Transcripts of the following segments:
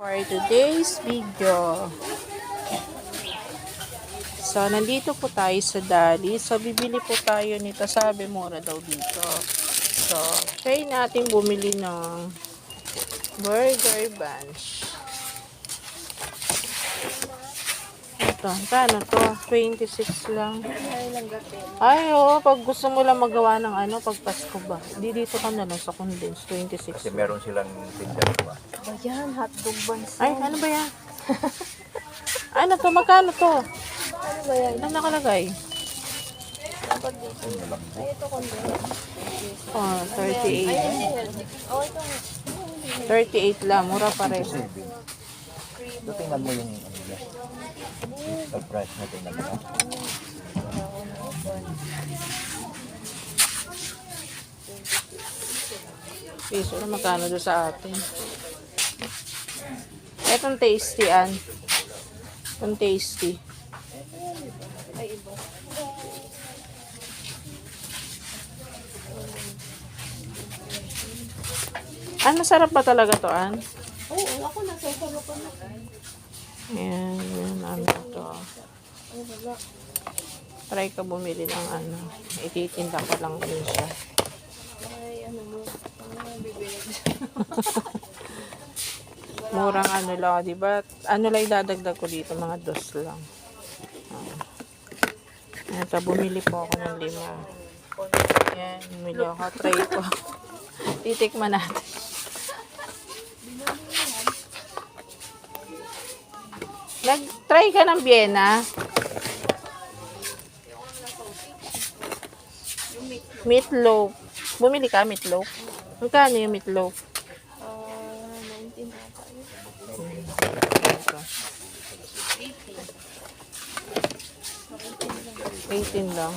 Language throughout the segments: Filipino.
For today's video. So, nandito po tayo sa Dali. So, bibili po tayo nito. Sabi, mura daw dito. So, try natin bumili ng burger bunch. Ito, paano to? 26 lang. Ay, oo. Pag gusto mo lang magawa ng ano, pag Pasko ba? Di dito ka na lang sa condense, 26. Kasi meron silang tindahan ba? Ba yan? Hotdog buns. Ay, ano ba yan? Ano to? Magkano to? Ano ba yan? Ano nakalagay? Dapat dito. Ay, ito kundi. Oh, 38. Oh, ito. 38 lang. Mura pa rin. So, tingnan mo yung ano yan. Sa price na tingnan mo. Piso na magkano doon sa atin. Etong tasty, an. Etong tasty. Ay, iba. Masarap ba talaga to, an? Oo, ako nasa sarapan na. Ayan, yun, ano to. Ay, wala. Try ka bumili ng ano. Ititinda ko lang din siya. Ay, ano mo. Bibili. Murang ano lang, di ba? Ano lang idadagdag ko dito, mga dos lang. Ito, bumili po ako ng 5. Ayan, bumili ako. Try ko. Titikman natin. Nag-try ka ng Vienna? Meatloaf. Bumili ka meatloaf? Magkano yung meatloaf? 19 ata yun. Ito. 18 lang.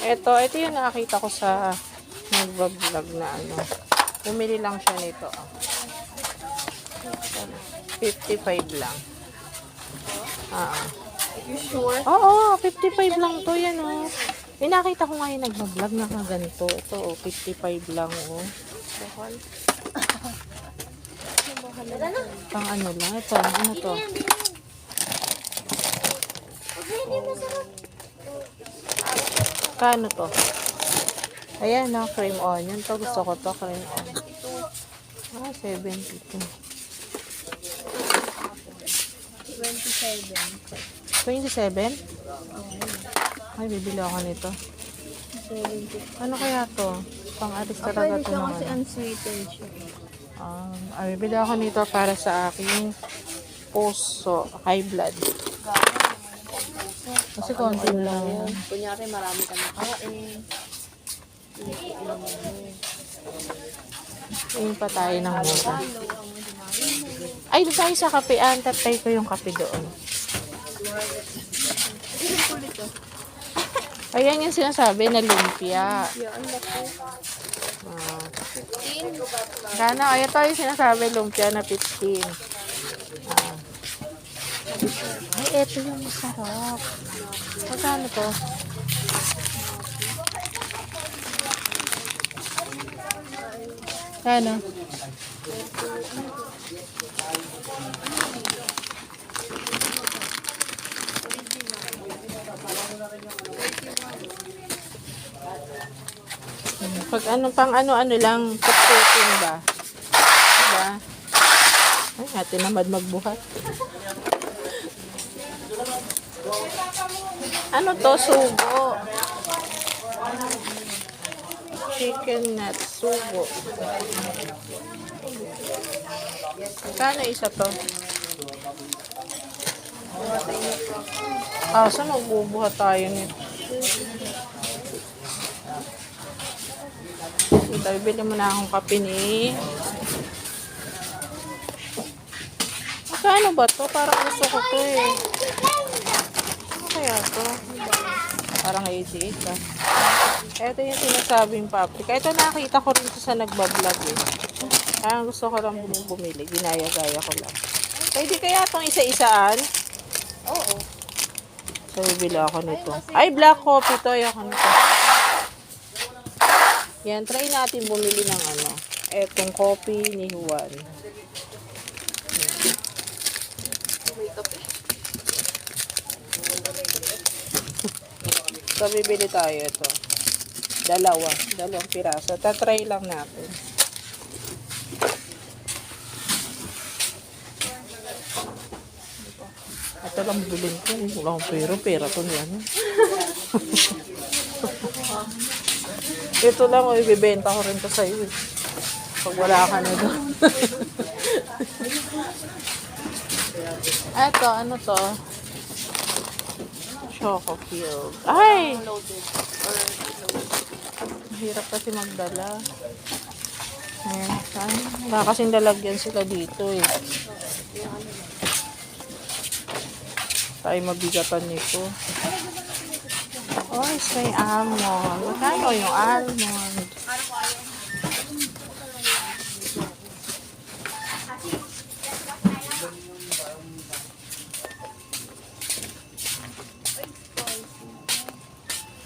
Ito yung nakakita ko sa nagbablog na ano. Bumili lang siya nito. 55 lang. You sure? Oo, 55 lang to. Yan oh. May nakita ko ngayon nagbablog na ganito. Ito oh, 55 lang oh. Bakal. Pang ano lang. Ito, ano to? Kano to? Ayan na, cream onion. To gusto ko to, cream onion. 72. 27? Ay, bibili ako nito. 70. Ano kaya to? Pang-alis talaga Pwede to siya naman. kasi unsweetened siya. Bibili ako nito para sa aking puso, high blood. Kasi konti lang. Kunyari marami ka nakain. Tingin pa tayo ng mura. Ay, doon tayo sa kape. Tatay ko yung kape doon. Ayan yung sinasabi na lumpia. Yan, laki. Gana, ayan tayo yung sinasabi lumpia na 15. Ay, eto yung masarap. Magkano to? Ano? Pag ano, pang ano-ano lang, cupcake ba? Diba? Ay, natin naman magbuhat. Ano to? Sugo. Chicken nut sugo. Kano isa to? So magbubuhat tayo nito. Ito, bibili mo na akong kape ni. Magkano ba to? Parang gusto ko to eh. Ano kaya to? Parang 88 ah. Ito yung sinasabing paprika. Ito nakita ko rin sa nagbablog eh. Kaya gusto ko lang bumili. Ginaya-gaya ko lang. Pwede kaya itong isa-isaan? Oo. So, bibili ako nito. Ay, black coffee to. Ayoko nito. Yan, try natin bumili ng ano. Etong coffee ni Juan. kape. So, bibili tayo ito. Dalawang piraso. Tatry lang natin. Ito lang bilhin ko. Wala akong pera. Pera ko niyan. Ito lang, ibibenta ko rin to sa'yo. Pag wala ka na doon. Ito, ano to? Choco Cube. Ay! Loaded. Or Mahirap kasi magdala. Ayan. Baka kasing lalagyan sila dito eh. Tayo mabigatan nito. Oh, may almond. Magkano yung almond?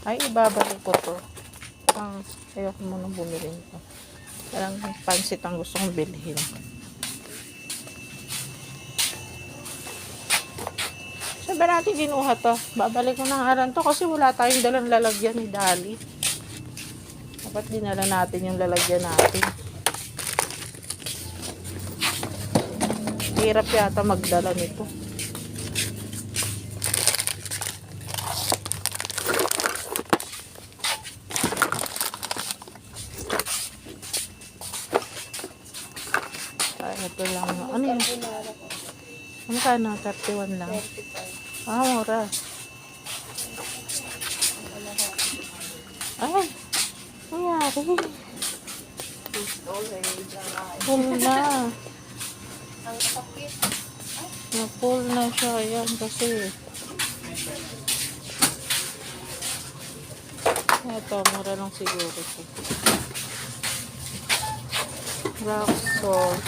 Ay, ibabalik ko to. Ayoko munang bumili nito. Parang pansit ang gusto kong bilhin. Saan ba natin ginuha to? Babalik ko ng aran to kasi wala tayong dalang lalagyan ni Dali. Dapat dinala natin yung lalagyan natin. Hirap yata magdala nito. Ay, ito lang. Ano yun? Ano ka na? 31 lang. 35. Ah, mura. Ay, nangyari. Storage. Full na. Ang sakit. Na-full na siya. Ayan kasi. Ito, mura lang siguro ito. Rock salt.